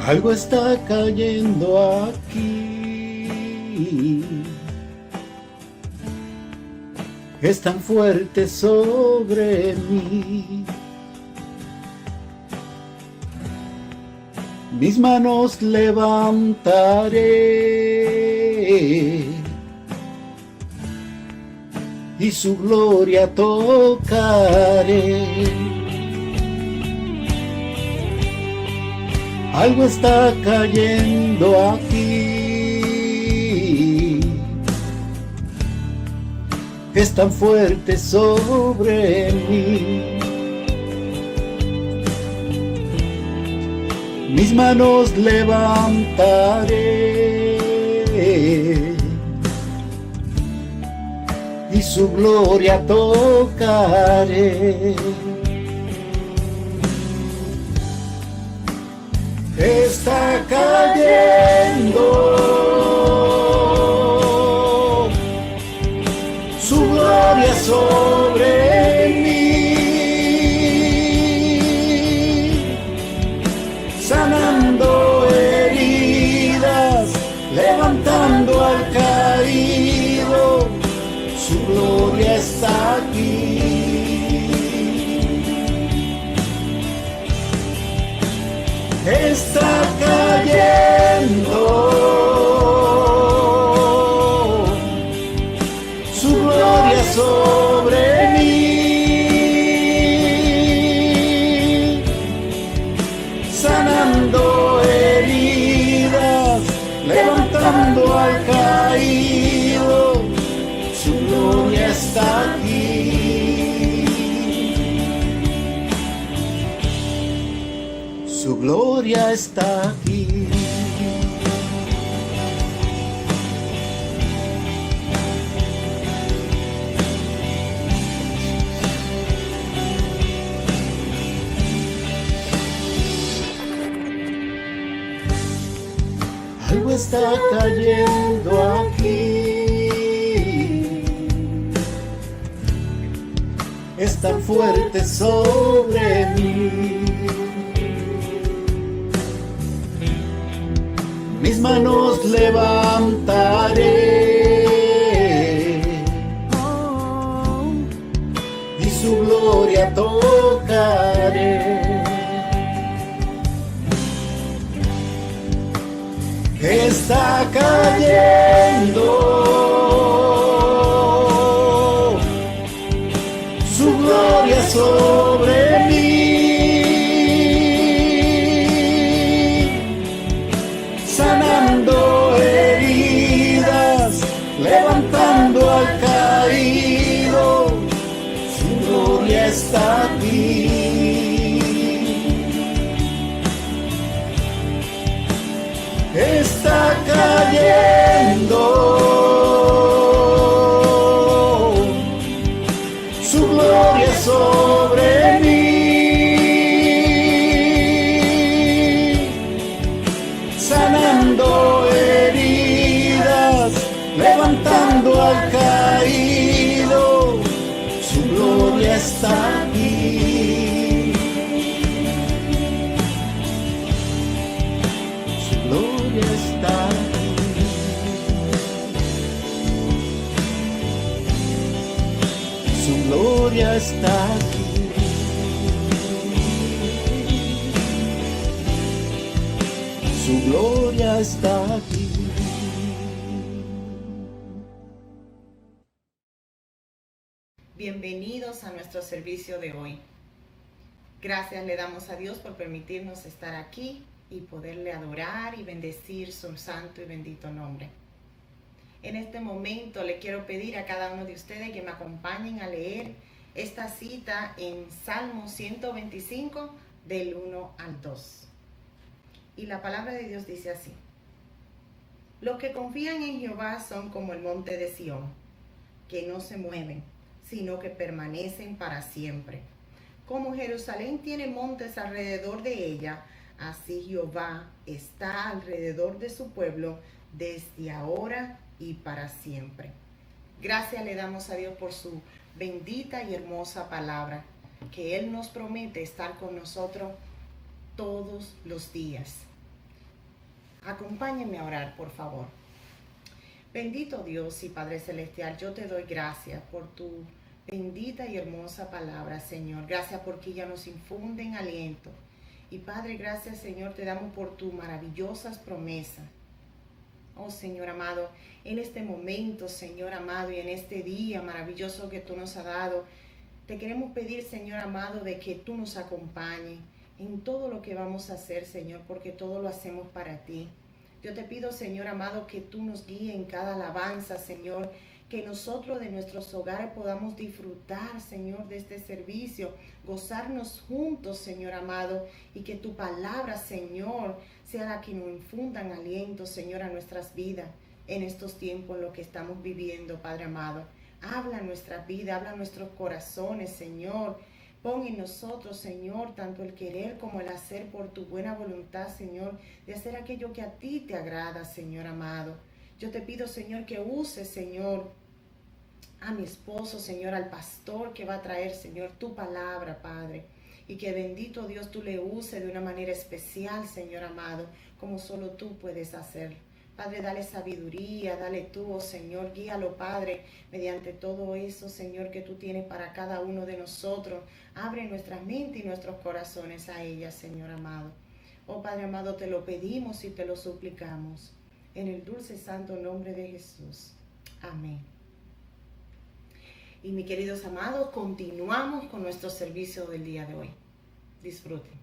Algo está cayendo aquí, es tan fuerte sobre mí. Mis manos levantaré y su gloria tocaré. Algo está cayendo aquí, es tan fuerte sobre mí. Mis manos levantaré y su gloria tocaré. Está cayendo su gloria sobre mí, sanando heridas, levantando al caído, su gloria está aquí. Está cayendo su gloria sobre mí, sanando heridas, levantando al caído, su gloria está aquí. Su gloria está aquí. Algo está cayendo aquí, es tan fuerte sobre mí. Mis manos levantaré y su gloria tocaré. Está cayendo su gloria sobre mí, sanando heridas, levantando al caído, su gloria está aquí. Está cayendo su gloria sobre mí, sanando heridas, levantando al caído, su gloria está aquí. Su gloria está aquí. Su gloria está aquí. Su gloria está aquí. Bienvenidos a nuestro servicio de hoy. Gracias le damos a Dios por permitirnos estar aquí y poderle adorar y bendecir su santo y bendito nombre. En este momento le quiero pedir a cada uno de ustedes que me acompañen a leer esta cita en Salmo 125 del 1 al 2. Y la palabra de Dios dice así: Los que confían en Jehová son como el monte de Sión, que no se mueven, sino que permanecen para siempre. Como Jerusalén tiene montes alrededor de ella, así Jehová está alrededor de su pueblo desde ahora y para siempre. Gracias le damos a Dios por su bendita y hermosa palabra, que Él nos promete estar con nosotros todos los días. Acompáñenme a orar, por favor. Bendito Dios y Padre Celestial, yo te doy gracias por tu bendita y hermosa palabra, Señor. Gracias porque ella nos infunde en aliento. Y Padre, gracias, Señor, te damos por tus maravillosas promesas. Oh, Señor amado, en este momento, Señor amado, y en este día maravilloso que tú nos has dado, te queremos pedir, Señor amado, de que tú nos acompañes en todo lo que vamos a hacer, Señor, porque todo lo hacemos para ti. Yo te pido, Señor amado, que tú nos guíes en cada alabanza, Señor, que nosotros de nuestros hogares podamos disfrutar, Señor, de este servicio, gozarnos juntos, Señor amado, y que tu palabra, Señor, sea la que nos infundan aliento, Señor, a nuestras vidas en estos tiempos en los que estamos viviendo, Padre amado. Habla nuestra vida, habla nuestros corazones, Señor. Pon en nosotros, Señor, tanto el querer como el hacer por tu buena voluntad, Señor, de hacer aquello que a ti te agrada, Señor amado. Yo te pido, Señor, que uses, Señor, a mi esposo, Señor, al pastor que va a traer, Señor, tu palabra, Padre. Y que bendito Dios tú le uses de una manera especial, Señor amado, como solo tú puedes hacer. Padre, dale sabiduría, dale tú, oh Señor, guíalo, Padre, mediante todo eso, Señor, que tú tienes para cada uno de nosotros. Abre nuestra mente y nuestros corazones a ella, Señor amado. Oh Padre amado, te lo pedimos y te lo suplicamos. En el dulce y santo nombre de Jesús. Amén. Y mis queridos amados, continuamos con nuestro servicio del día de hoy. Disfruten.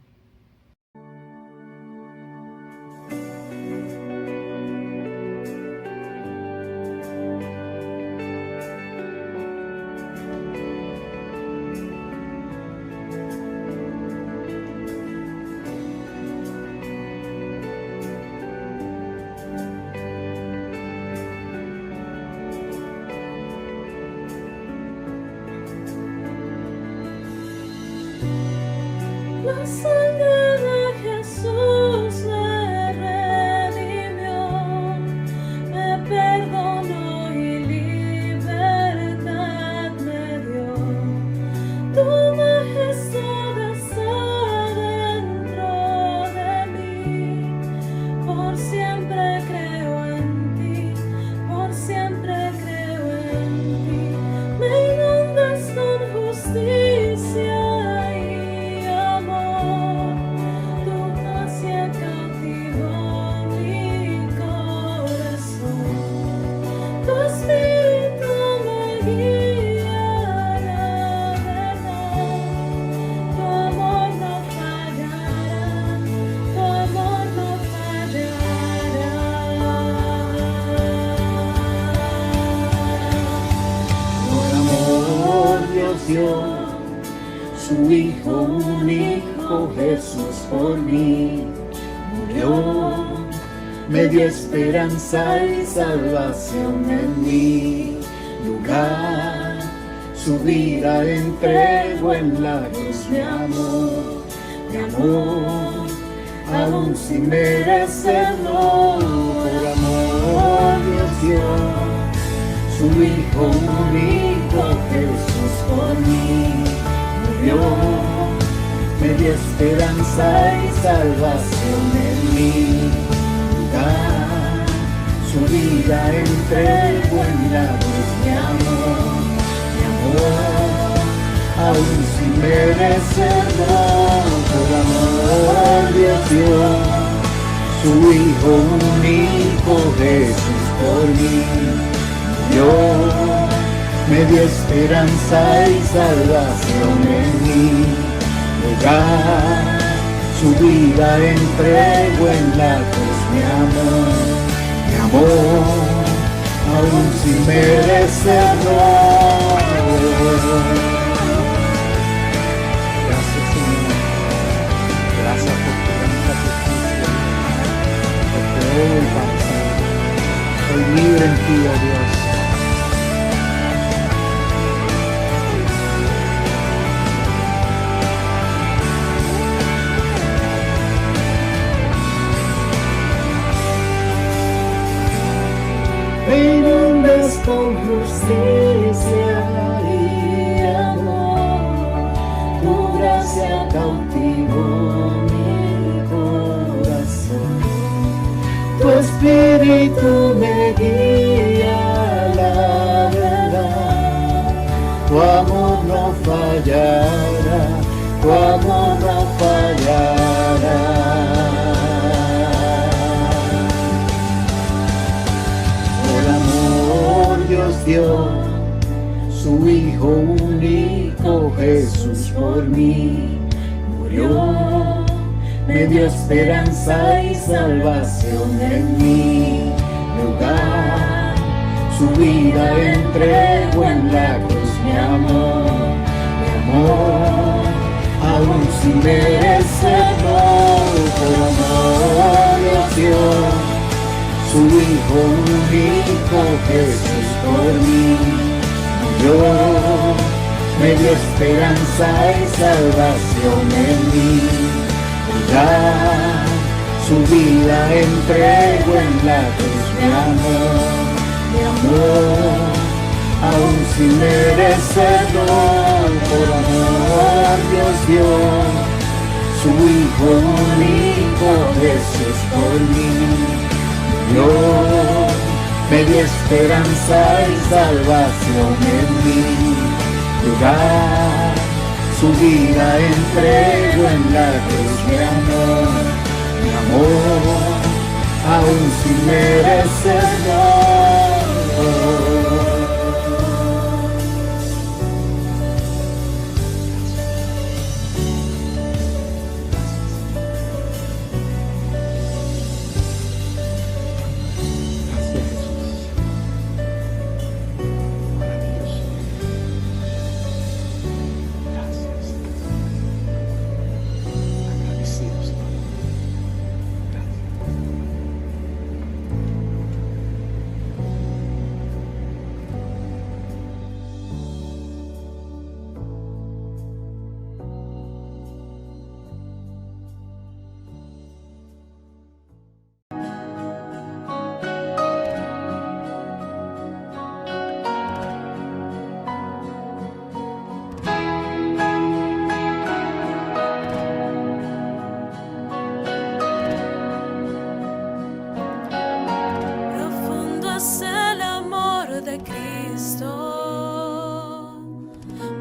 La sangre de Jesús me redimió, me perdonó y libertad me dio. Tu majestad está dentro de mí, por siempre creo en ti, por siempre creo en ti. Me inundas con justicia. Su Hijo único Jesús por mí murió, me dio esperanza y salvación en mi lugar. Su vida entregó en la cruz, mi amor, aún sin merecerlo, por amor Dios dio su Hijo único Jesús por mí murió, me dio esperanza y salvación en mi lugar. Su vida entregó en la cruz, mi amor, aún sin merecerlo, por amor Dios dio su Hijo único Jesús por mí. Me dio esperanza y salvación en mi lugar. Su vida entregó en la cruz, mi amor, aún sin merecerlo. Gracias, Señor. Gracias por tu gran sacrificio, porque hoy, Padre, soy libre en ti, oh Dios. Me inundas con justicia y amor, tu gracia cautivó mi corazón. tu amor no fallará, tu amor no fallará. Por amor Dios dio su Hijo único, Jesús por mí murió, me dio esperanza y salvación en mi lugar. Su vida entregó en la cruz, mi amor, aún sin merecerlo. Por amor Dios dio su Hijo único, Jesús por mí murió, me dio esperanza y salvación en mi lugar. Su vida entregó en la cruz, mi amor, aún sin merecerlo. Por amor Dios dio su Hijo único, Jesús por mí murió, me dio esperanza y salvación en mi lugar. Su vida entregó en la cruz, mi amor, aún sin merecerlo.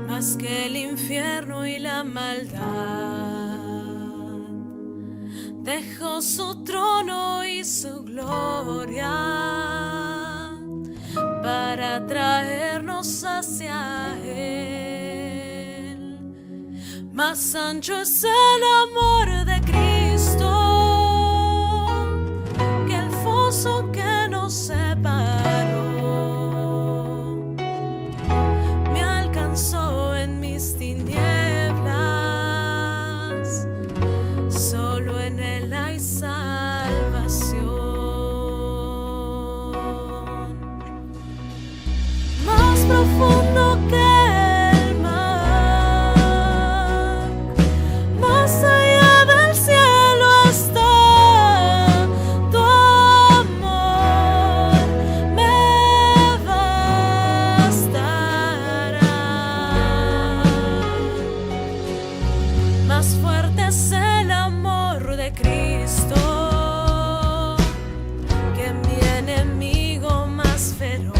Más que el infierno y la maldad, dejó su trono y su gloria para traernos hacia Él. Más ancho es el amor de Cristo que el foso que nos separó. En mis tinieblas, solo en Él hay salvación. Más profundo que el mar, más allá del cielo está tu amor, me bastará. Más fuerte es el amor de Cristo que mi enemigo más feroz.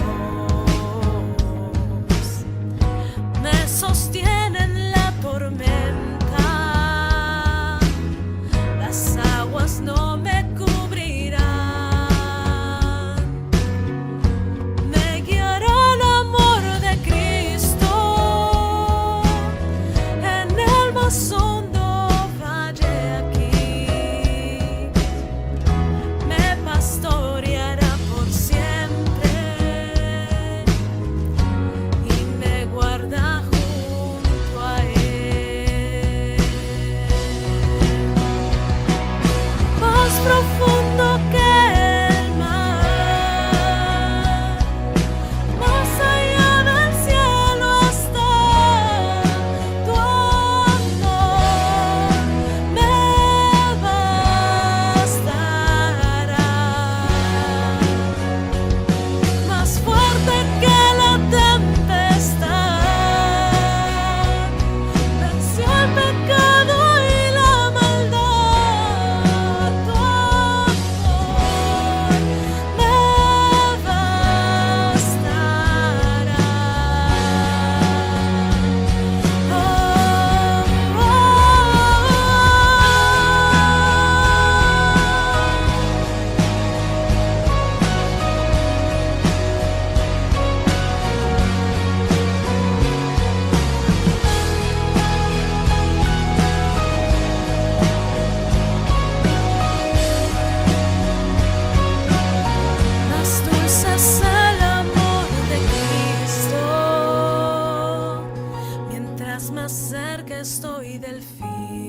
estoy del fin.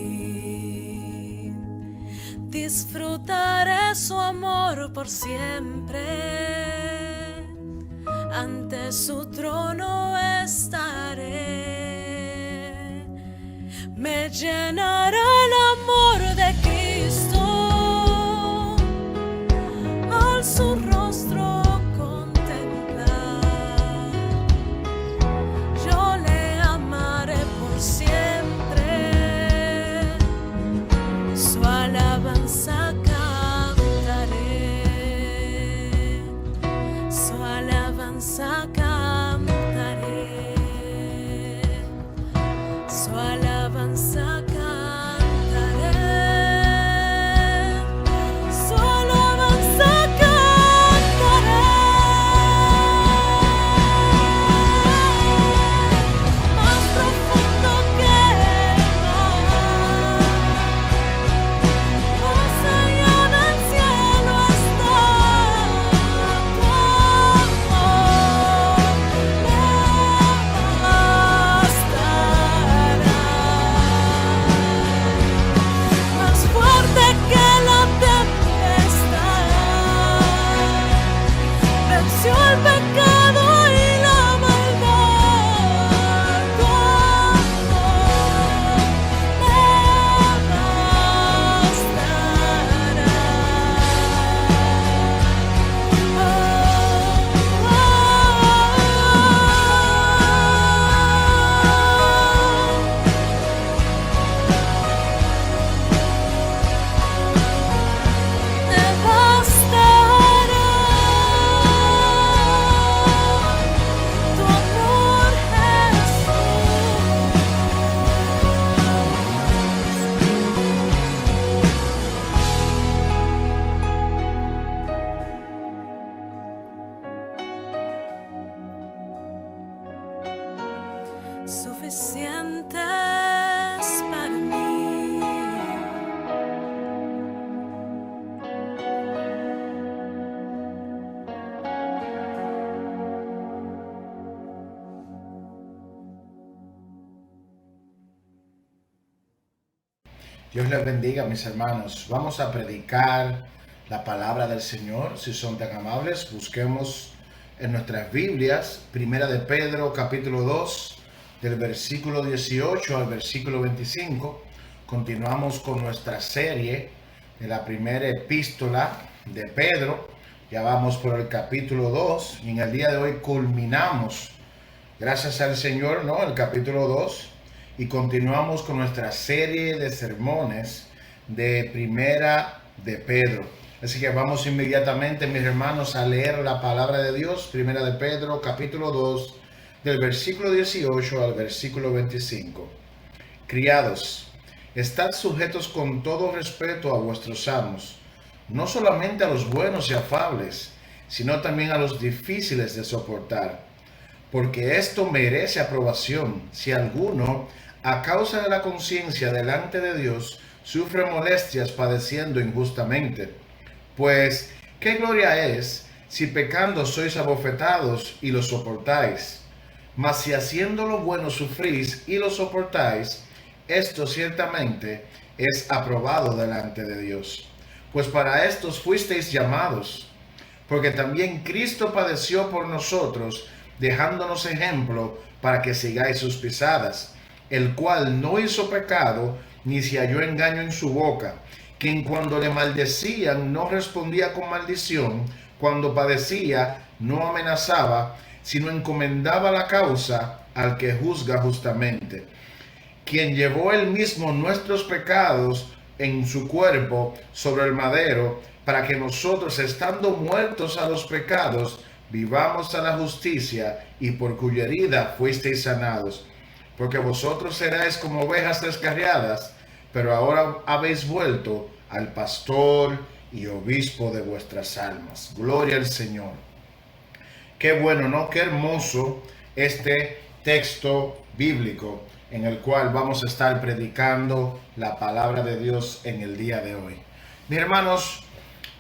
Disfrutaré su amor por siempre. Ante su trono estaré. Me llenará el amor de Cristo. Al su rostro contemplar, yo le amaré por siempre. Su alabanza cantaré. Su alabanza cantaré. Su alabanza cantaré. Su alabanza cantaré. Más profundo que el mar, más allá del cielo está tu amor. Me bastará. Más fuerte que la tempestad, venció el pecado y la maldad. Tu amor me bastará. Me bastará tu amor, Jesús. Suficiente es para mí. Dios les bendiga, mis hermanos. Vamos a predicar la palabra del Señor. Si son tan amables, busquemos en nuestras Biblias, Primera de Pedro, capítulo 2, del versículo 18 al versículo 25. Continuamos con nuestra serie de la primera epístola de Pedro. Ya vamos por el capítulo 2 y en el día de hoy culminamos, gracias al Señor, ¿no?, el capítulo 2. Y continuamos con nuestra serie de sermones de Primera de Pedro. Así que vamos inmediatamente, mis hermanos, a leer la palabra de Dios. Primera de Pedro, capítulo 2, del versículo 18 al versículo 25. Criados, estad sujetos con todo respeto a vuestros amos, no solamente a los buenos y afables, sino también a los difíciles de soportar. Porque esto merece aprobación si alguno, a causa de la conciencia delante de Dios, sufre molestias padeciendo injustamente. Pues, ¿qué gloria es si pecando sois abofetados y lo soportáis? Mas si haciendo lo bueno sufrís y lo soportáis, esto ciertamente es aprobado delante de Dios. Pues para estos fuisteis llamados, porque también Cristo padeció por nosotros, dejándonos ejemplo para que sigáis sus pisadas, el cual no hizo pecado, ni se halló engaño en su boca, quien cuando le maldecían no respondía con maldición, cuando padecía no amenazaba, sino encomendaba la causa al que juzga justamente, quien llevó él mismo nuestros pecados en su cuerpo sobre el madero, para que nosotros, estando muertos a los pecados, vivamos a la justicia, y por cuya herida fuisteis sanados. Porque vosotros seráis como ovejas descarriadas, pero ahora habéis vuelto al pastor y obispo de vuestras almas. Gloria al Señor. Qué bueno, ¿no? Qué hermoso este texto bíblico en el cual vamos a estar predicando la palabra de Dios en el día de hoy. Mis hermanos,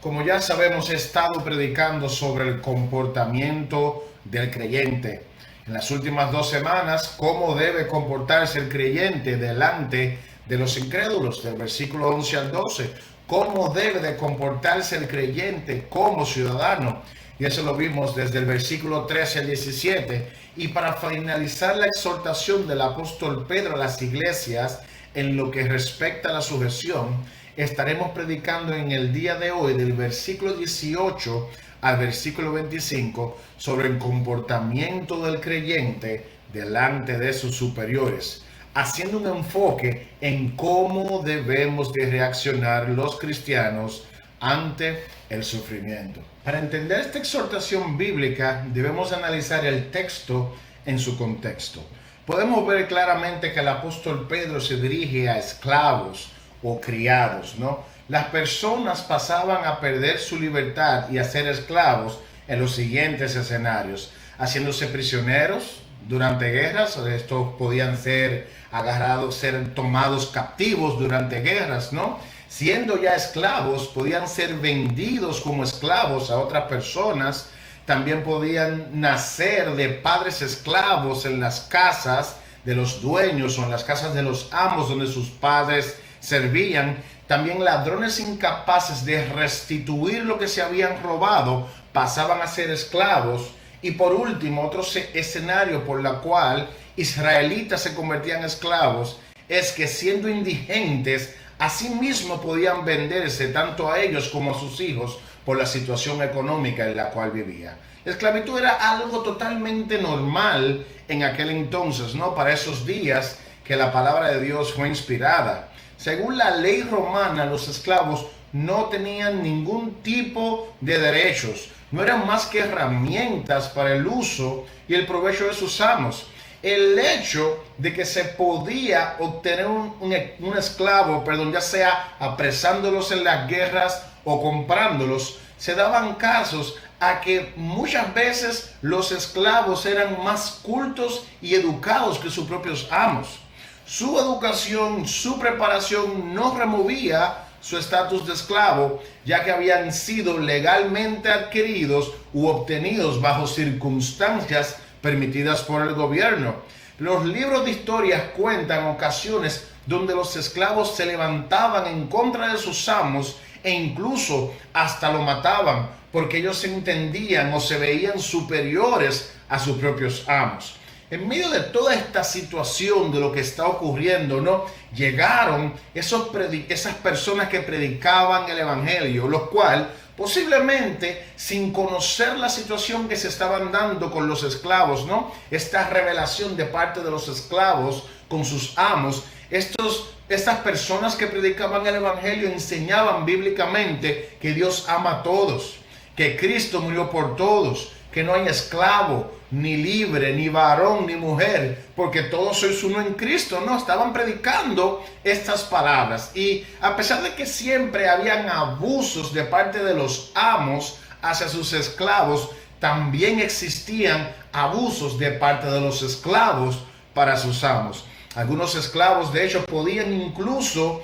como ya sabemos, he estado predicando sobre el comportamiento del creyente. en las últimas 2 semanas cómo debe comportarse el creyente delante de los incrédulos, del versículo 11 al 12, cómo debe de comportarse el creyente como ciudadano. Y eso lo vimos desde el versículo 13 al 17. Y para finalizar la exhortación del apóstol Pedro a las iglesias en lo que respecta a la sujeción, estaremos predicando en el día de hoy del versículo 18 al versículo 25 sobre el comportamiento del creyente delante de sus superiores, haciendo un enfoque en cómo debemos de reaccionar los cristianos ante el sufrimiento. Para entender esta exhortación bíblica debemos analizar el texto en su contexto. Podemos ver claramente que el apóstol Pedro se dirige a esclavos o criados, ¿no? Las personas pasaban a perder su libertad y a ser esclavos en los siguientes escenarios: haciéndose prisioneros durante guerras. Estos podían ser agarrados, ser tomados captivos durante guerras, ¿no? Siendo ya esclavos, podían ser vendidos como esclavos a otras personas. También podían nacer de padres esclavos en las casas de los dueños o en las casas de los amos donde sus padres servían. También ladrones incapaces de restituir lo que se habían robado pasaban a ser esclavos. Y por último, otro escenario por la cual israelitas se convertían en esclavos es que, siendo indigentes, asimismo podían venderse tanto a ellos como a sus hijos por la situación económica en la cual vivía. La esclavitud era algo totalmente normal en aquel entonces, ¿no? Para esos días que la palabra de Dios fue inspirada. Según la ley romana, los esclavos no tenían ningún tipo de derechos, no eran más que herramientas para el uso y el provecho de sus amos. El hecho de que se podía obtener un esclavo, ya sea apresándolos en las guerras o comprándolos, se daban casos a que muchas veces los esclavos eran más cultos y educados que sus propios amos. Su educación, su preparación no removía su estatus de esclavo, ya que habían sido legalmente adquiridos u obtenidos bajo circunstancias permitidas por el gobierno. Los libros de historias cuentan ocasiones donde los esclavos se levantaban en contra de sus amos e incluso hasta lo mataban, porque ellos se entendían o se veían superiores a sus propios amos. En medio de toda esta situación de lo que está ocurriendo, ¿no? Llegaron esas personas que predicaban el evangelio, los cuales posiblemente sin conocer la situación que se estaban dando con los esclavos, ¿no? Esta revelación de parte de los esclavos con sus amos, estas personas que predicaban el evangelio enseñaban bíblicamente que Dios ama a todos, que Cristo murió por todos, que no hay esclavo, ni libre, ni varón, ni mujer, porque todos sois uno en Cristo. No, estaban predicando estas palabras. Y a pesar de que siempre habían abusos de parte de los amos hacia sus esclavos, también existían abusos de parte de los esclavos para sus amos. Algunos esclavos, de hecho, podían incluso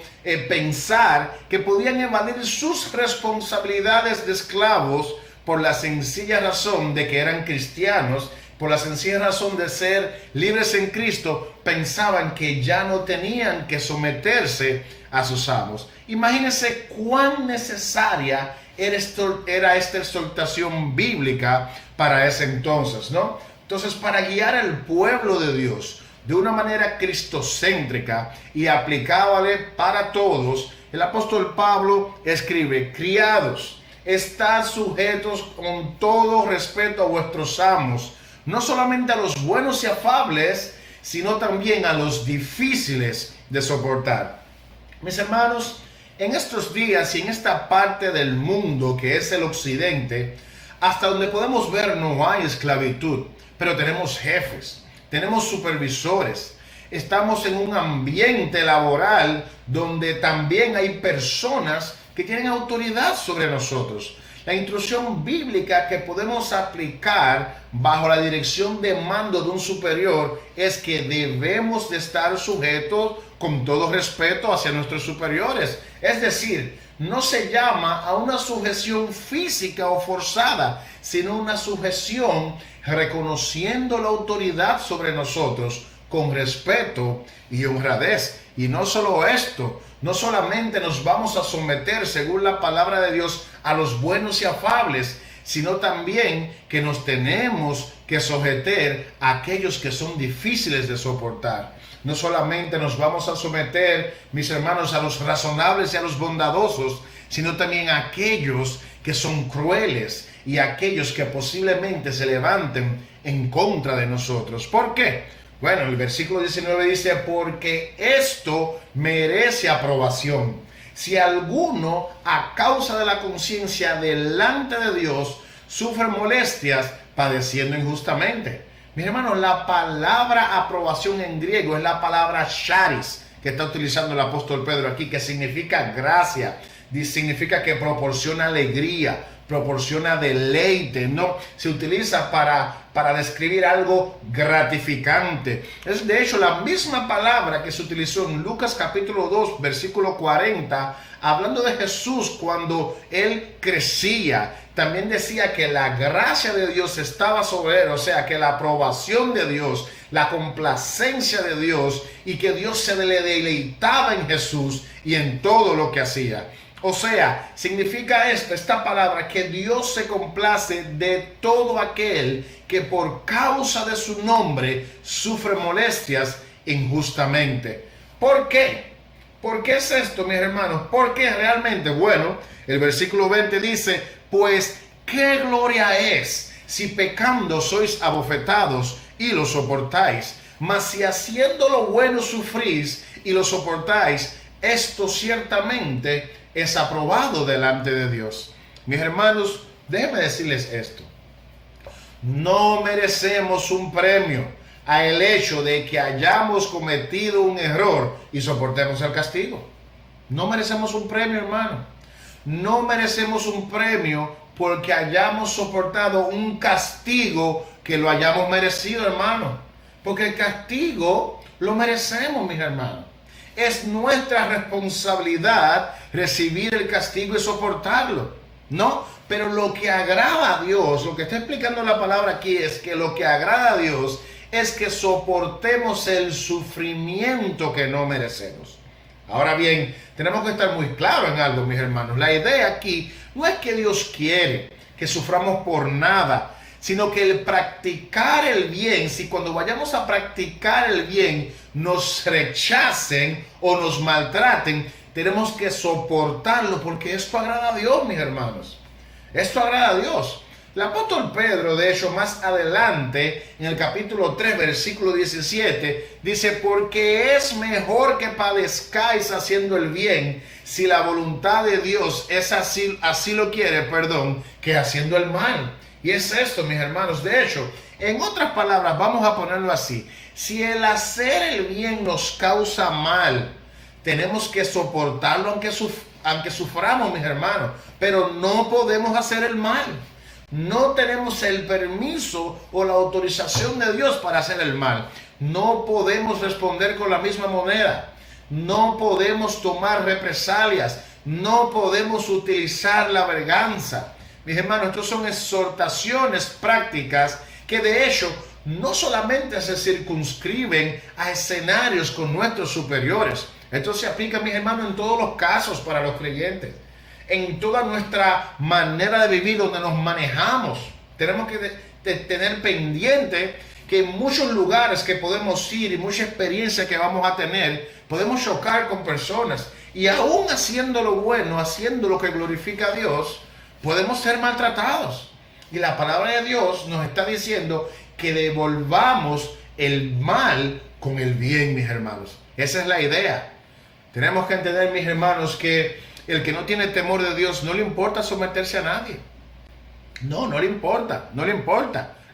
pensar que podían evadir sus responsabilidades de esclavos por la sencilla razón de que eran cristianos, por la sencilla razón de ser libres en Cristo. Pensaban que ya no tenían que someterse a sus amos. Imagínense cuán necesaria era esta exhortación bíblica para ese entonces, ¿no? Entonces, para guiar al pueblo de Dios de una manera cristocéntrica y aplicable para todos, el apóstol Pablo escribe: criados, estad sujetos con todo respeto a vuestros amos, no solamente a los buenos y afables, sino también a los difíciles de soportar. Mis hermanos, en estos días y en esta parte del mundo que es el occidente, hasta donde podemos ver no hay esclavitud, pero tenemos jefes, tenemos supervisores, estamos en un ambiente laboral donde también hay personas que tienen autoridad sobre nosotros. La instrucción bíblica que podemos aplicar bajo la dirección de mando de un superior es que debemos de estar sujetos con todo respeto hacia nuestros superiores. Es decir, no se llama a una sujeción física o forzada, sino una sujeción reconociendo la autoridad sobre nosotros con respeto y honradez. Y no solo esto, no solamente nos vamos a someter según la palabra de Dios a los buenos y afables, sino también que nos tenemos que someter a aquellos que son difíciles de soportar. No solamente nos vamos a someter, mis hermanos, a los razonables y a los bondadosos, sino también a aquellos que son crueles y a aquellos que posiblemente se levanten en contra de nosotros. ¿Por qué? Bueno, el versículo 19 dice, porque esto merece aprobación. Si alguno, a causa de la conciencia delante de Dios, sufre molestias padeciendo injustamente. Mis hermanos, la palabra aprobación en griego es la palabra charis, que está utilizando el apóstol Pedro aquí, que significa gracia, significa que proporciona alegría, proporciona deleite, ¿no? Se utiliza para describir algo gratificante. Es de hecho la misma palabra que se utilizó en Lucas capítulo 2, versículo 40, hablando de Jesús cuando él crecía. También decía que la gracia de Dios estaba sobre él, o sea, que la aprobación de Dios, la complacencia de Dios y que Dios se le deleitaba en Jesús y en todo lo que hacía. O sea, significa esta palabra, que Dios se complace de todo aquel que por causa de su nombre sufre molestias injustamente. ¿Por qué? ¿Por qué es esto, mis hermanos? Porque realmente, bueno, el versículo 20 dice, pues qué gloria es si pecando sois abofetados y lo soportáis, mas si haciendo lo bueno sufrís y lo soportáis, esto ciertamente es aprobado delante de Dios. Mis hermanos, déjenme decirles esto. No merecemos un premio a el hecho de que hayamos cometido un error y soportemos el castigo. No merecemos un premio, hermano. No merecemos un premio porque hayamos soportado un castigo que lo hayamos merecido, hermano. Porque el castigo lo merecemos, mis hermanos. Es nuestra responsabilidad recibir el castigo y soportarlo, ¿no? Pero lo que agrada a Dios, lo que está explicando la palabra aquí es que lo que agrada a Dios es que soportemos el sufrimiento que no merecemos. Ahora bien, tenemos que estar muy claros en algo, mis hermanos. La idea aquí no es que Dios quiere que suframos por nada, sino que el practicar el bien, si cuando vayamos a practicar el bien nos rechacen o nos maltraten, tenemos que soportarlo porque esto agrada a Dios, mis hermanos. Esto agrada a Dios. El apóstol Pedro, de hecho, más adelante, en el capítulo 3, versículo 17, dice, porque es mejor que padezcáis haciendo el bien, si la voluntad de Dios es así lo quiere, que haciendo el mal. Y es esto, mis hermanos. De hecho, en otras palabras, vamos a ponerlo así. Si el hacer el bien nos causa mal, tenemos que soportarlo aunque suframos, mis hermanos. Pero no podemos hacer el mal. No tenemos el permiso o la autorización de Dios para hacer el mal. No podemos responder con la misma moneda. No podemos tomar represalias. No podemos utilizar la venganza. Mis hermanos, estos son exhortaciones prácticas que de hecho no solamente se circunscriben a escenarios con nuestros superiores. Esto se aplica, mis hermanos, en todos los casos para los creyentes. En toda nuestra manera de vivir donde nos manejamos. Tenemos que tener pendiente que en muchos lugares que podemos ir y mucha experiencia que vamos a tener, podemos chocar con personas. Y aún haciendo lo bueno, haciendo lo que glorifica a Dios, podemos ser maltratados. Y la palabra de Dios nos está diciendo que devolvamos el mal con el bien, mis hermanos. Esa es la idea. Tenemos que entender, mis hermanos, que el que no tiene temor de Dios no le importa someterse a nadie. No le importa,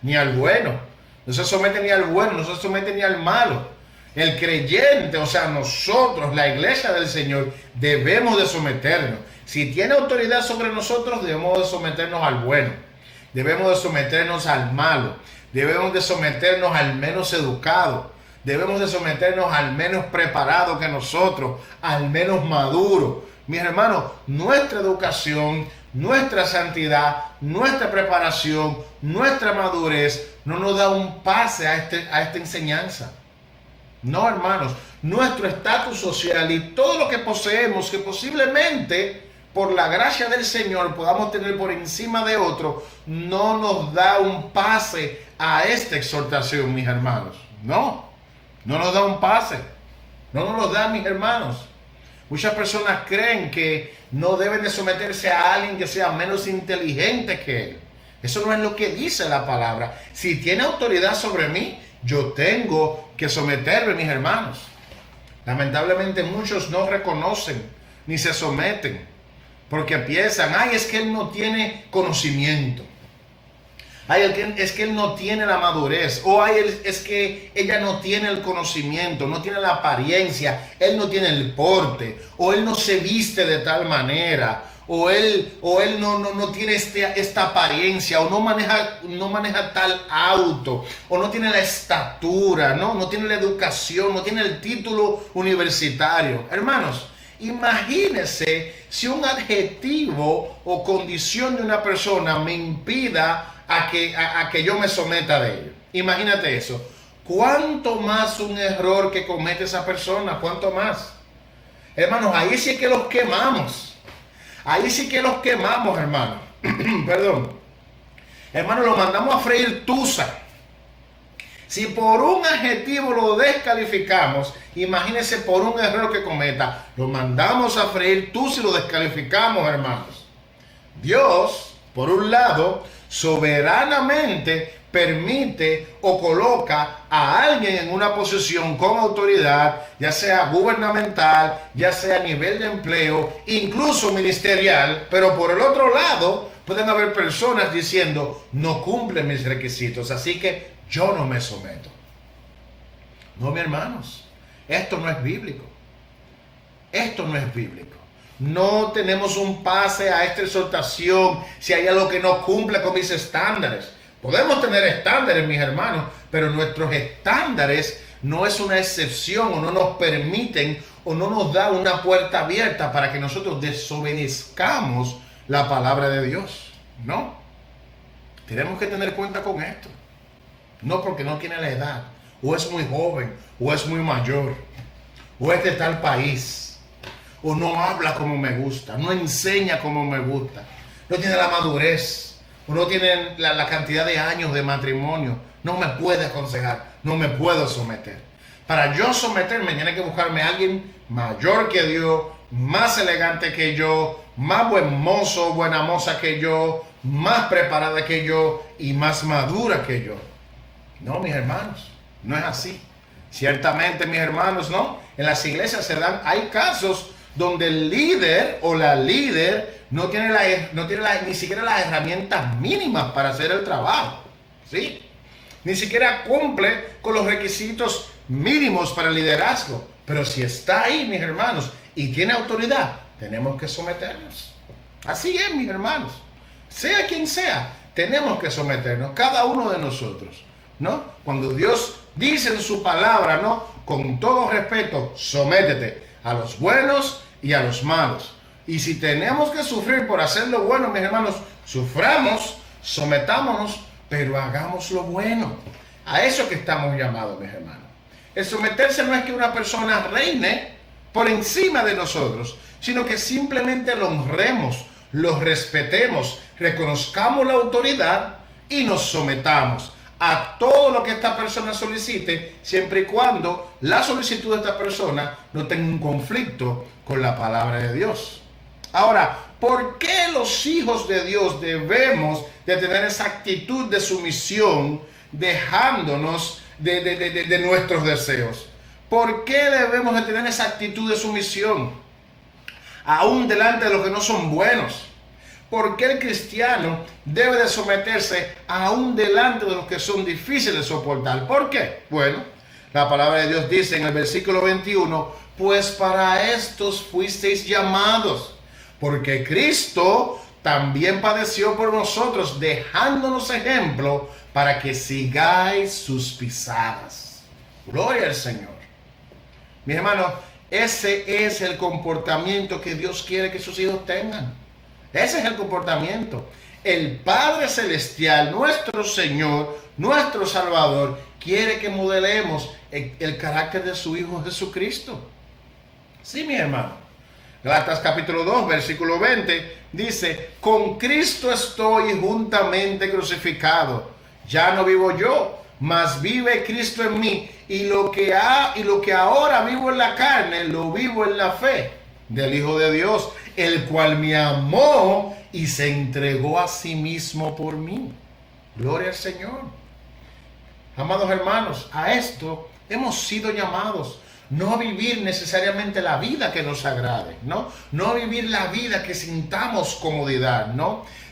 ni al bueno. No se somete ni al bueno, no se somete ni al malo. El creyente, o sea, nosotros, la iglesia del Señor, debemos de someternos. Si tiene autoridad sobre nosotros, debemos de someternos al bueno. Debemos de someternos al malo. Debemos de someternos al menos educado. Debemos de someternos al menos preparado que nosotros, al menos maduro. Mis hermanos, nuestra educación, nuestra santidad, nuestra preparación, nuestra madurez no nos da un pase a esta enseñanza. No, hermanos, nuestro estatus social y todo lo que poseemos, que posiblemente por la gracia del Señor podamos tener por encima de otro, no nos da un pase a esta exhortación, mis hermanos. No nos da un pase. No nos lo da, mis hermanos. Muchas personas creen que no deben de someterse a alguien que sea menos inteligente que él. Eso no es lo que dice la palabra. Si tiene autoridad sobre mí, yo tengo que someterme, mis hermanos. Lamentablemente muchos no reconocen ni se someten porque piensan, ay, es que él no tiene conocimiento. Ay, es que él no tiene la madurez. O ay, es que ella no tiene el conocimiento, no tiene la apariencia, él no tiene el porte, o él no se viste de tal manera, o él no tiene esta apariencia, o no maneja tal auto, o no tiene la estatura, no tiene la educación, no tiene el título universitario. Hermanos, imagínense si un adjetivo o condición de una persona me impida a que yo me someta a ello. Imagínate eso. ¿Cuánto más un error que comete esa persona? ¿Cuánto más? Hermanos, ahí sí que los quemamos. Ahí sí que los quemamos, hermano. Perdón. Hermano, lo mandamos a freír tusa. Si por un adjetivo lo descalificamos, imagínense por un error que cometa, lo mandamos a freír tusa y lo descalificamos, hermanos. Dios, por un lado, soberanamente permite o coloca a alguien en una posición con autoridad, ya sea gubernamental, ya sea a nivel de empleo, incluso ministerial, pero por el otro lado pueden haber personas diciendo, no cumple mis requisitos, así que yo no me someto. No, mis hermanos, esto no es bíblico. Esto no es bíblico. No tenemos un pase a esta exhortación si hay algo que no cumple con mis estándares. Podemos tener estándares, mis hermanos, pero nuestros estándares no es una excepción o no nos permiten o no nos da una puerta abierta para que nosotros desobedezcamos la palabra de Dios. No. Tenemos que tener cuenta con esto. No porque no tiene la edad, o es muy joven, o es muy mayor, o es de tal país, o no habla como me gusta, no enseña como me gusta, no tiene la madurez, o no tiene la cantidad de años de matrimonio, no me puede aconsejar, no me puedo someter. Para yo someterme tiene que buscarme a alguien mayor que yo, más elegante que yo, más buen mozo, buena moza que yo, más preparada que yo y más madura que yo. No, mis hermanos, no es así. Ciertamente, mis hermanos, no. En las iglesias hay casos donde el líder o la líder no tiene ni siquiera las herramientas mínimas para hacer el trabajo. ¿Sí? Ni siquiera cumple con los requisitos mínimos para el liderazgo. Pero si está ahí, mis hermanos, y tiene autoridad, tenemos que someternos. Así es, mis hermanos. Sea quien sea, tenemos que someternos, cada uno de nosotros, ¿no? Cuando Dios dice en su palabra, ¿no? Con todo respeto, sométete a los buenos y a los malos. Y si tenemos que sufrir por hacer lo bueno, mis hermanos, suframos, sometámonos, pero hagamos lo bueno. A eso que estamos llamados, mis hermanos. El someterse no es que una persona reine por encima de nosotros, sino que simplemente lo honremos, lo respetemos, reconozcamos la autoridad y nos sometamos a todo lo que esta persona solicite, siempre y cuando la solicitud de esta persona no tenga un conflicto con la palabra de Dios. Ahora, ¿por qué los hijos de Dios debemos de tener esa actitud de sumisión, dejándonos de nuestros deseos? ¿Por qué debemos de tener esa actitud de sumisión, aún delante de los que no son buenos? ¿Por qué el cristiano debe de someterse aún delante de los que son difíciles de soportar? ¿Por qué? Bueno, la palabra de Dios dice en el versículo 21, pues para estos fuisteis llamados, porque Cristo también padeció por nosotros, dejándonos ejemplo para que sigáis sus pisadas. Gloria al Señor. Mis hermanos, Ese es el comportamiento que Dios quiere que sus hijos tengan. Ese es el comportamiento. El Padre Celestial, nuestro Señor, nuestro Salvador, quiere que modelemos el carácter de su Hijo Jesucristo. Sí, mi hermano. Gálatas capítulo 2, versículo 20, dice: con Cristo estoy juntamente crucificado. Ya no vivo yo, mas vive Cristo en mí. Y lo que ahora vivo en la carne, lo vivo en la fe del Hijo de Dios, el cual me amó y se entregó a sí mismo por mí. Gloria al Señor. Amados hermanos, a esto hemos sido llamados. No a vivir necesariamente la vida que nos agrade, no a vivir la vida que sintamos comodidad,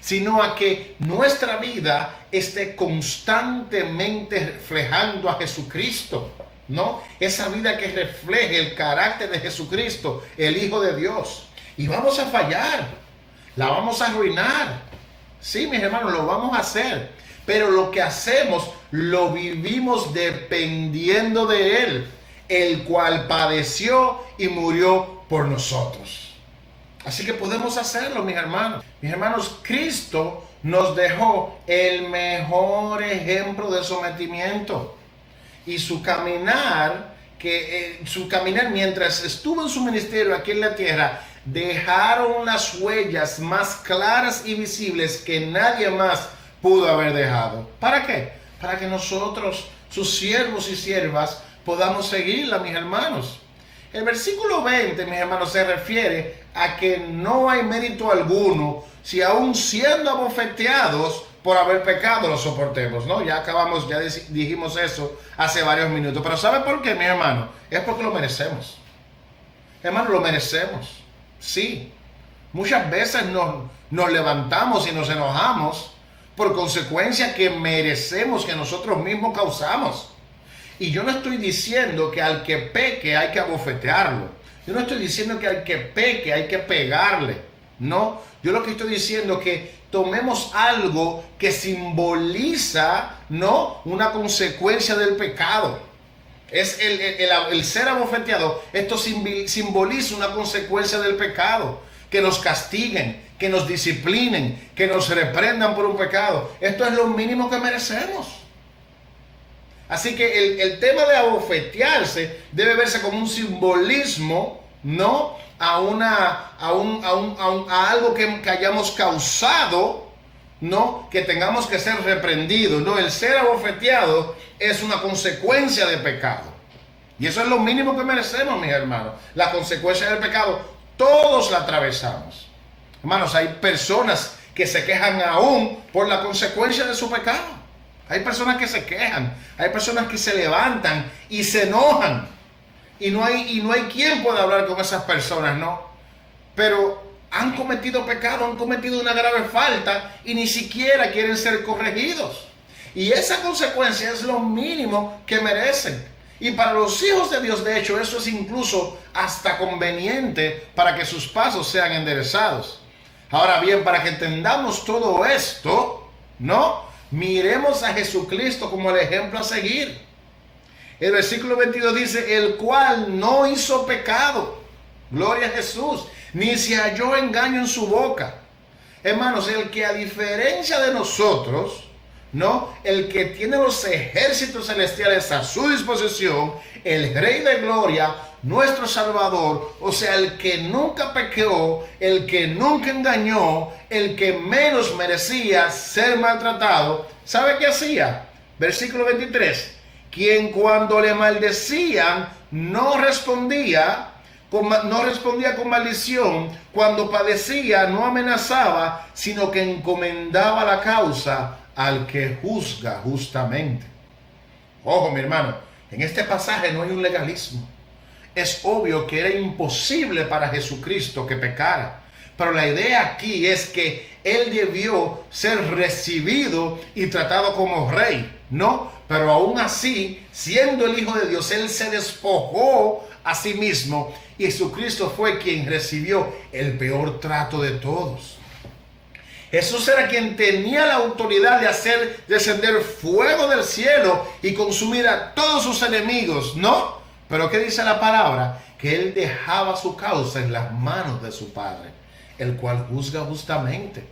sino a que nuestra vida esté constantemente reflejando a Jesucristo, esa vida que refleje el carácter de Jesucristo, el Hijo de Dios. Y vamos a fallar, la vamos a arruinar. Sí, mis hermanos, lo vamos a hacer, pero lo que hacemos lo vivimos dependiendo de Él, el cual padeció y murió por nosotros. Así que podemos hacerlo, mis hermanos. Mis hermanos, Cristo nos dejó el mejor ejemplo de sometimiento. Y su caminar mientras estuvo en su ministerio aquí en la tierra, dejaron unas huellas más claras y visibles que nadie más pudo haber dejado. ¿Para qué? Para que nosotros, sus siervos y siervas, podamos seguirla, mis hermanos. El versículo 20, mis hermanos, se refiere a que no hay mérito alguno si aún siendo abofeteados por haber pecado lo soportemos, Ya dijimos eso hace varios minutos. Pero ¿sabe por qué, mis hermanos? Es porque lo merecemos. Hermanos, lo merecemos. Sí. Muchas veces nos levantamos y nos enojamos por consecuencia que merecemos, que nosotros mismos causamos. Y yo no estoy diciendo que al que peque hay que abofetearlo. Yo no estoy diciendo que al que peque hay que pegarle. No, yo lo que estoy diciendo es que tomemos algo que simboliza, una consecuencia del pecado. Es el ser abofeteado. Esto simboliza una consecuencia del pecado. Que nos castiguen, que nos disciplinen, que nos reprendan por un pecado. Esto es lo mínimo que merecemos. Así que el tema de abofetearse debe verse como un simbolismo, a algo que hayamos causado, que tengamos que ser reprendidos. El ser abofeteado es una consecuencia de pecado. Y eso es lo mínimo que merecemos, mis hermanos. La consecuencia del pecado, todos la atravesamos. Hermanos, hay personas que se quejan aún por la consecuencia de su pecado. Hay personas que se quejan, hay personas que se levantan y se enojan. Y no hay quien pueda hablar con esas personas, Pero han cometido pecado, han cometido una grave falta y ni siquiera quieren ser corregidos. Y esa consecuencia es lo mínimo que merecen. Y para los hijos de Dios, de hecho, eso es incluso hasta conveniente para que sus pasos sean enderezados. Ahora bien, para que entendamos todo esto, miremos a Jesucristo como el ejemplo a seguir. El versículo 22 dice: el cual no hizo pecado, gloria a Jesús, ni se halló engaño en su boca. Hermanos, el que a diferencia de nosotros, el que tiene los ejércitos celestiales a su disposición, el Rey de Gloria, nuestro Salvador, o sea, el que nunca pecó, el que nunca engañó, el que menos merecía ser maltratado, ¿sabe qué hacía? Versículo 23, quien cuando le maldecían no respondía con maldición, cuando padecía no amenazaba, sino que encomendaba la causa al que juzga justamente. Ojo, mi hermano, en este pasaje no hay un legalismo. Es obvio que era imposible para Jesucristo que pecara, pero la idea aquí es que Él debió ser recibido y tratado como rey, pero aún así, siendo el Hijo de Dios, Él se despojó a sí mismo y Jesucristo fue quien recibió el peor trato de todos. Jesús era quien tenía la autoridad de hacer descender fuego del cielo y consumir a todos sus enemigos, Pero ¿qué dice la palabra? Que él dejaba su causa en las manos de su Padre, el cual juzga justamente.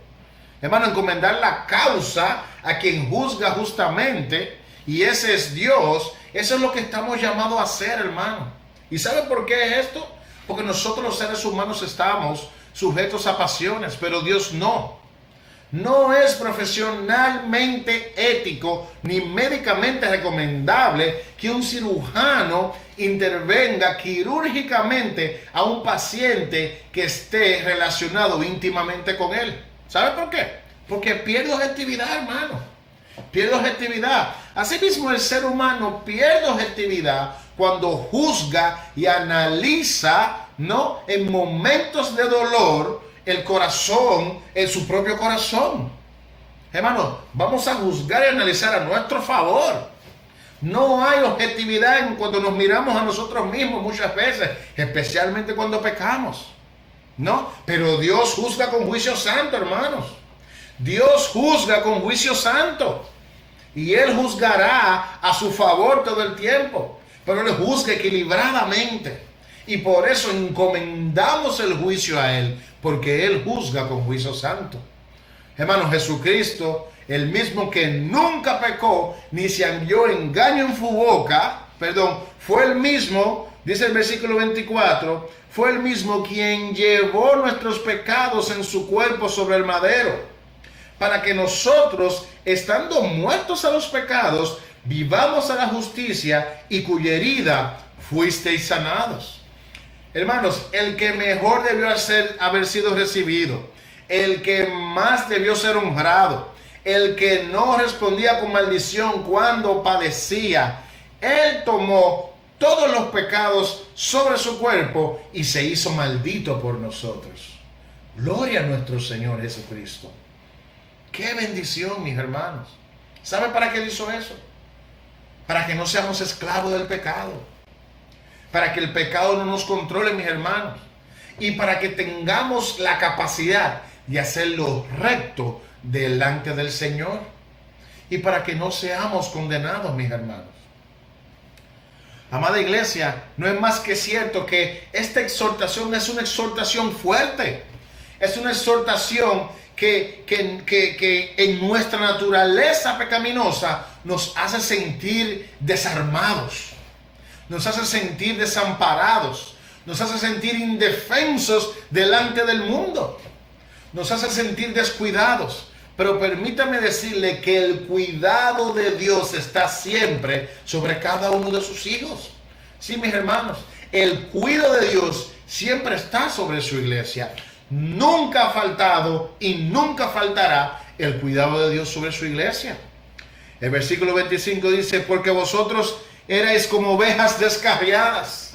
Hermano, encomendar la causa a quien juzga justamente, y ese es Dios. Eso es lo que estamos llamados a hacer, hermano. ¿Y sabe por qué es esto? Porque nosotros los seres humanos estamos sujetos a pasiones, pero Dios no. No es profesionalmente ético ni médicamente recomendable que un cirujano intervenga quirúrgicamente a un paciente que esté relacionado íntimamente con él. ¿Sabe por qué? Porque pierde objetividad, hermano. Pierde objetividad. Asimismo, el ser humano pierde objetividad cuando juzga y analiza, ¿no?, en momentos de dolor, el corazón, en su propio corazón. Hermano, vamos a juzgar y analizar a nuestro favor. No hay objetividad cuando nos miramos a nosotros mismos muchas veces, especialmente cuando pecamos, ¿no? Pero Dios juzga con juicio santo, hermanos. Dios juzga con juicio santo. Y Él juzgará a su favor todo el tiempo. Pero Él juzga equilibradamente. Y por eso encomendamos el juicio a Él, porque Él juzga con juicio santo. Hermano, Jesucristo, el mismo que nunca pecó, ni se halló engaño en su boca, fue el mismo, dice el versículo 24, fue el mismo quien llevó nuestros pecados en su cuerpo sobre el madero, para que nosotros, estando muertos a los pecados, vivamos a la justicia, y cuya herida fuisteis sanados. Hermanos, el que mejor debió haber sido recibido, el que más debió ser honrado, el que no respondía con maldición cuando padecía, Él tomó todos los pecados sobre su cuerpo y se hizo maldito por nosotros. Gloria a nuestro Señor Jesucristo. ¡Qué bendición, mis hermanos! ¿Sabe para qué Él hizo eso? Para que no seamos esclavos del pecado. Para que el pecado no nos controle, mis hermanos. Y para que tengamos la capacidad de hacer lo recto delante del Señor. Y para que no seamos condenados, mis hermanos. Amada iglesia, no es más que cierto que esta exhortación es una exhortación fuerte. Es una exhortación que en nuestra naturaleza pecaminosa nos hace sentir desarmados. Nos hace sentir desamparados, nos hace sentir indefensos delante del mundo, nos hace sentir descuidados. Pero permítame decirle que el cuidado de Dios está siempre sobre cada uno de sus hijos. Sí, mis hermanos, el cuidado de Dios siempre está sobre su iglesia. Nunca ha faltado y nunca faltará el cuidado de Dios sobre su iglesia. El versículo 25 dice: porque vosotros erais como ovejas descarriadas,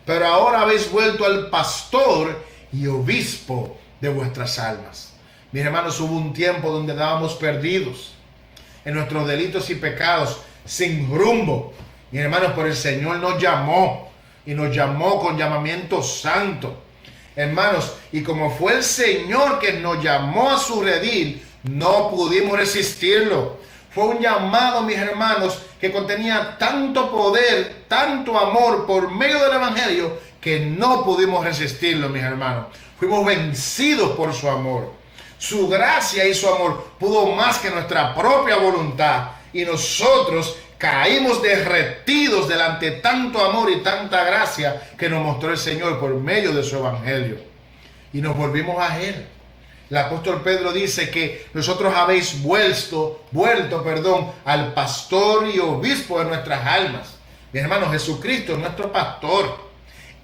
pero ahora habéis vuelto al pastor y obispo de vuestras almas. Mis hermanos, hubo un tiempo donde andábamos perdidos en nuestros delitos y pecados, sin rumbo. Mis hermanos, pero el Señor nos llamó, y nos llamó con llamamiento santo. Hermanos, y como fue el Señor que nos llamó a su redil, no pudimos resistirlo. Fue un llamado, mis hermanos, que contenía tanto poder, tanto amor por medio del Evangelio, que no pudimos resistirlo, mis hermanos. Fuimos vencidos por su amor. Su gracia y su amor pudo más que nuestra propia voluntad. Y nosotros caímos derretidos delante de tanto amor y tanta gracia que nos mostró el Señor por medio de su Evangelio. Y nos volvimos a Él. El apóstol Pedro dice que nosotros habéis vuelto, al pastor y obispo de nuestras almas. Mi hermano, Jesucristo es nuestro pastor.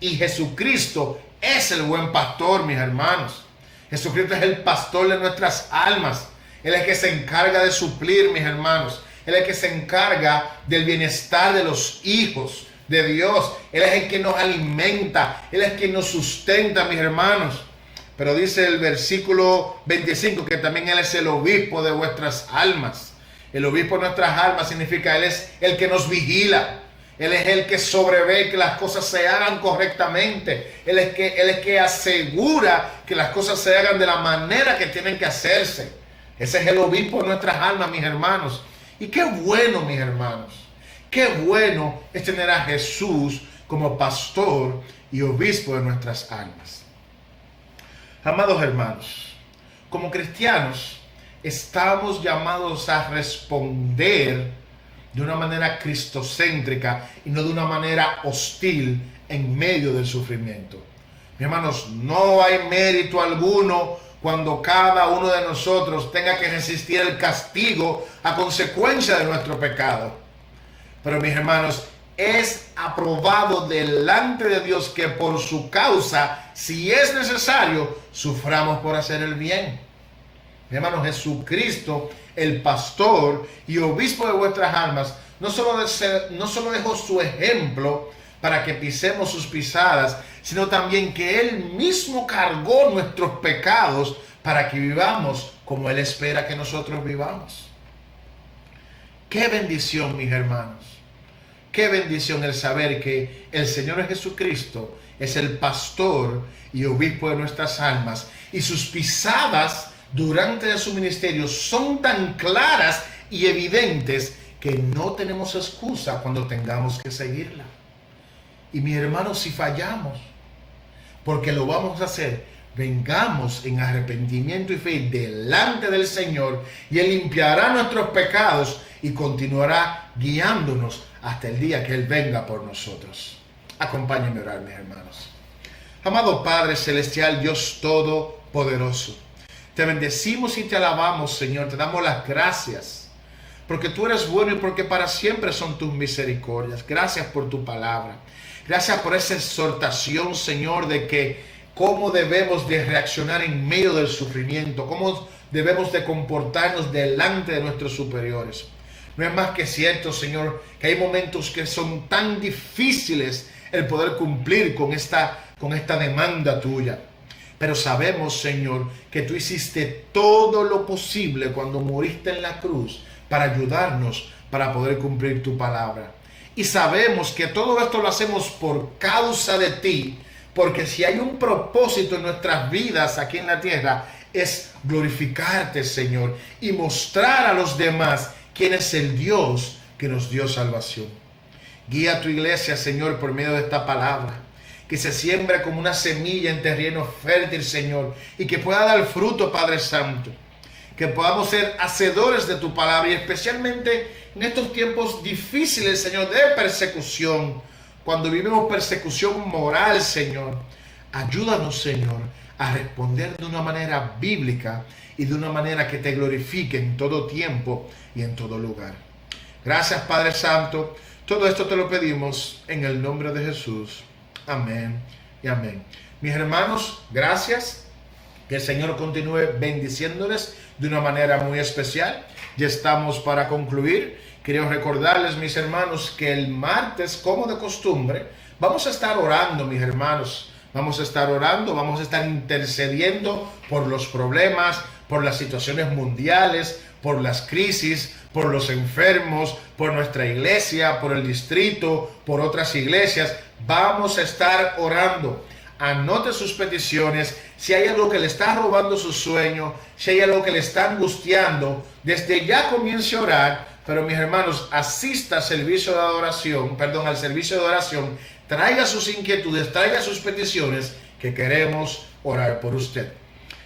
Y Jesucristo es el buen pastor, mis hermanos. Jesucristo es el pastor de nuestras almas. Él es el que se encarga de suplir, mis hermanos. Él es el que se encarga del bienestar de los hijos de Dios. Él es el que nos alimenta. Él es quien nos sustenta, mis hermanos. Pero dice el versículo 25 que también Él es el obispo de vuestras almas. El obispo de nuestras almas significa Él es el que nos vigila. Él es el que sobrevé que las cosas se hagan correctamente. Él es que asegura que las cosas se hagan de la manera que tienen que hacerse. Ese es el obispo de nuestras almas, mis hermanos. Y qué bueno, mis hermanos. Qué bueno es tener a Jesús como pastor y obispo de nuestras almas. Amados hermanos, como cristianos estamos llamados a responder de una manera cristocéntrica y no de una manera hostil en medio del sufrimiento. Mis hermanos, no hay mérito alguno cuando cada uno de nosotros tenga que resistir el castigo a consecuencia de nuestro pecado. Pero mis hermanos, es aprobado delante de Dios que por su causa, si es necesario, suframos por hacer el bien. Mi hermano, Jesucristo, el pastor y obispo de vuestras almas, no solo dejó su ejemplo para que pisemos sus pisadas, sino también que Él mismo cargó nuestros pecados para que vivamos como Él espera que nosotros vivamos. ¡Qué bendición, mis hermanos! ¡Qué bendición el saber que el Señor Jesucristo es el pastor y obispo de nuestras almas, y sus pisadas durante su ministerio son tan claras y evidentes que no tenemos excusa cuando tengamos que seguirla. Y mis hermanos, si fallamos, porque lo vamos a hacer, vengamos en arrepentimiento y fe delante del Señor, y Él limpiará nuestros pecados y continuará guiándonos hasta el día que Él venga por nosotros. Acompáñenme a orar, mis hermanos. Amado Padre Celestial, Dios Todopoderoso, te bendecimos y te alabamos, Señor. Te damos las gracias porque tú eres bueno y porque para siempre son tus misericordias. Gracias por tu palabra. Gracias por esa exhortación, Señor, de que cómo debemos de reaccionar en medio del sufrimiento, cómo debemos de comportarnos delante de nuestros superiores. No es más que cierto, Señor, que hay momentos que son tan difíciles el poder cumplir con esta demanda tuya. Pero sabemos, Señor, que tú hiciste todo lo posible cuando moriste en la cruz para ayudarnos para poder cumplir tu palabra. Y sabemos que todo esto lo hacemos por causa de ti, porque si hay un propósito en nuestras vidas aquí en la tierra, es glorificarte, Señor, y mostrar a los demás quién es el Dios que nos dio salvación. Guía a tu iglesia, Señor, por medio de esta palabra, que se siembra como una semilla en terreno fértil, Señor, y que pueda dar fruto, Padre Santo. Que podamos ser hacedores de tu palabra, y especialmente en estos tiempos difíciles, Señor, de persecución, cuando vivimos persecución moral, Señor. Ayúdanos, Señor, a responder de una manera bíblica y de una manera que te glorifique en todo tiempo y en todo lugar. Gracias, Padre Santo. Todo esto te lo pedimos en el nombre de Jesús. Amén y amén. Mis hermanos, gracias. Que el Señor continúe bendiciéndoles de una manera muy especial. Ya estamos para concluir. Quiero recordarles, mis hermanos, que el martes, como de costumbre, vamos a estar orando, mis hermanos. Vamos a estar orando, vamos a estar intercediendo por los problemas, por las situaciones mundiales, por las crisis, por los enfermos, por nuestra iglesia, por el distrito, por otras iglesias. Vamos a estar orando. Anote sus peticiones. Si hay algo que le está robando su sueño, si hay algo que le está angustiando, desde ya comience a orar. Pero mis hermanos, asista al servicio de oración, traiga sus inquietudes, traiga sus peticiones, que queremos orar por usted.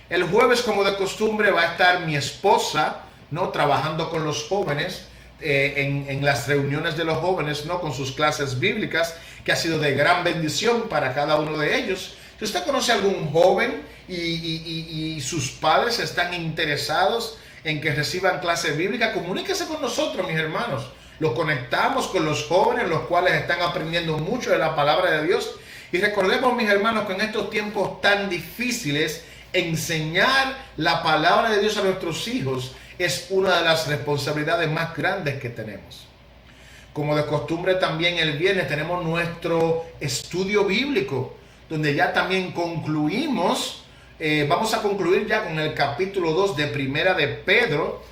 El jueves, como de costumbre, va a estar mi esposa, ¿no?, trabajando con los jóvenes, en las reuniones de los jóvenes, ¿no?, con sus clases bíblicas, que ha sido de gran bendición para cada uno de ellos. Si usted conoce a algún joven y sus padres están interesados en que reciban clase bíblica, comuníquese con nosotros, mis hermanos. Los conectamos con los jóvenes, los cuales están aprendiendo mucho de la palabra de Dios. Y recordemos, mis hermanos, que en estos tiempos tan difíciles, enseñar la palabra de Dios a nuestros hijos es una de las responsabilidades más grandes que tenemos. Como de costumbre, también el viernes tenemos nuestro estudio bíblico, donde ya también concluimos. Vamos a concluir ya con el capítulo 2 de Primera de Pedro.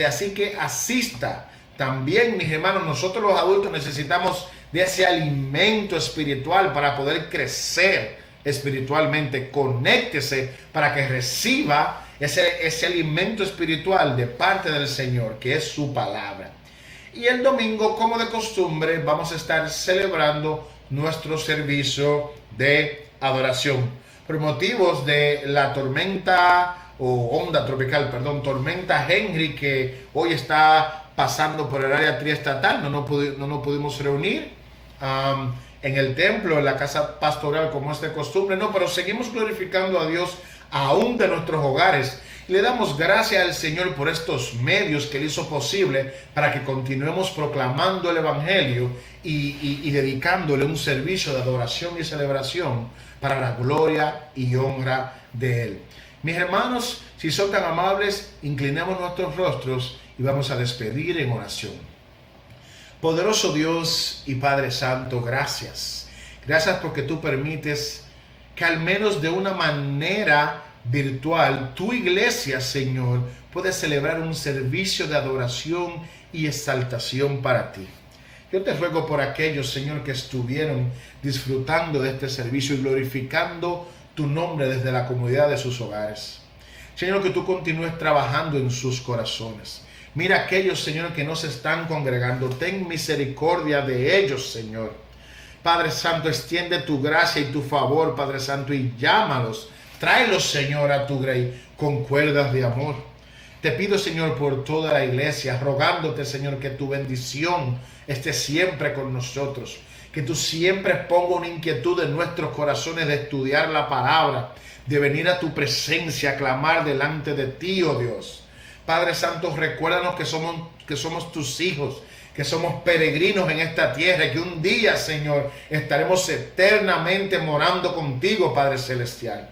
Así que asista. También, mis hermanos, nosotros los adultos necesitamos de ese alimento espiritual para poder crecer espiritualmente. Conéctese para que reciba ese alimento espiritual de parte del Señor, que es su palabra. Y el domingo, como de costumbre, vamos a estar celebrando nuestro servicio de adoración. Por motivos de la tormenta tormenta Henry, que hoy está pasando por el área triestatal, no nos pudimos reunir en el templo, en la casa pastoral, como es de costumbre, pero seguimos glorificando a Dios aún de nuestros hogares. Y le damos gracias al Señor por estos medios que Él hizo posible para que continuemos proclamando el Evangelio y dedicándole un servicio de adoración y celebración para la gloria y honra de Él. Mis hermanos, si son tan amables, inclinemos nuestros rostros y vamos a despedir en oración. Poderoso Dios y Padre Santo, gracias. Gracias porque tú permites que al menos de una manera virtual, tu iglesia, Señor, puede celebrar un servicio de adoración y exaltación para ti. Yo te ruego por aquellos, Señor, que estuvieron disfrutando de este servicio y glorificando tu nombre desde la comodidad de sus hogares. Señor, que tú continúes trabajando en sus corazones. Mira a aquellos, Señor, que no se están congregando. Ten misericordia de ellos, Señor. Padre Santo, extiende tu gracia y tu favor, Padre Santo, y llámalos. Tráelos, Señor, a tu grey con cuerdas de amor. Te pido, Señor, por toda la iglesia, rogándote, Señor, que tu bendición esté siempre con nosotros. Que tú siempre pongas una inquietud en nuestros corazones de estudiar la palabra, de venir a tu presencia, a clamar delante de ti, oh Dios. Padre Santo, recuérdanos que somos tus hijos, que somos peregrinos en esta tierra y que un día, Señor, estaremos eternamente morando contigo, Padre Celestial.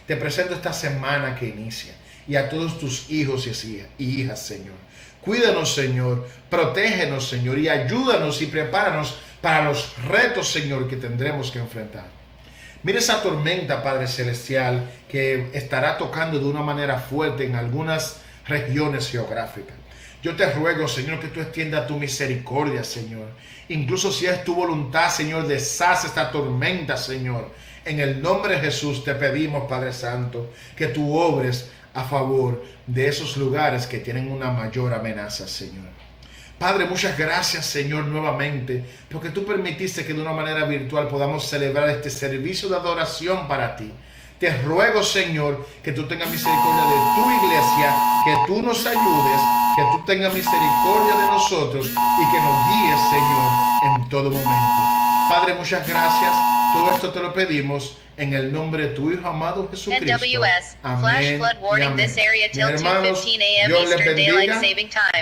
Te presento esta semana que inicia y a todos tus hijos y hijas, Señor. Cuídanos, Señor, protégenos, Señor, y ayúdanos y prepáranos para los retos, Señor, que tendremos que enfrentar. Mira esa tormenta, Padre Celestial, que estará tocando de una manera fuerte en algunas regiones geográficas. Yo te ruego, Señor, que tú extiendas tu misericordia, Señor. Incluso si es tu voluntad, Señor, deshace esta tormenta, Señor. En el nombre de Jesús te pedimos, Padre Santo, que tú obres a favor de esos lugares que tienen una mayor amenaza, Señor. Padre, muchas gracias, Señor, nuevamente, porque tú permitiste que de una manera virtual podamos celebrar este servicio de adoración para ti. Te ruego, Señor, que tú tengas misericordia de tu iglesia, que tú nos ayudes, que tú tengas misericordia de nosotros y que nos guíes, Señor, en todo momento. Padre, muchas gracias. Todo esto te lo pedimos en el nombre de tu Hijo amado Jesucristo. Amén. Y amén. Mis hermanos, Dios les bendiga,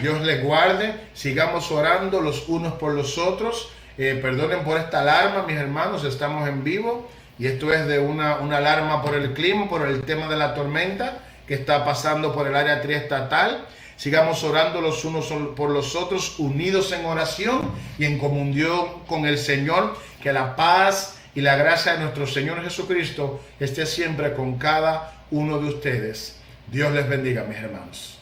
Dios les guarde. Sigamos orando los unos por los otros. Perdonen por esta alarma, mis hermanos, estamos en vivo. Y esto es de una alarma por el clima, por el tema de la tormenta que está pasando por el área triestatal. Sigamos orando los unos por los otros, unidos en oración y en comunión con el Señor. Que la paz y la gracia de nuestro Señor Jesucristo esté siempre con cada uno de ustedes. Dios les bendiga, mis hermanos.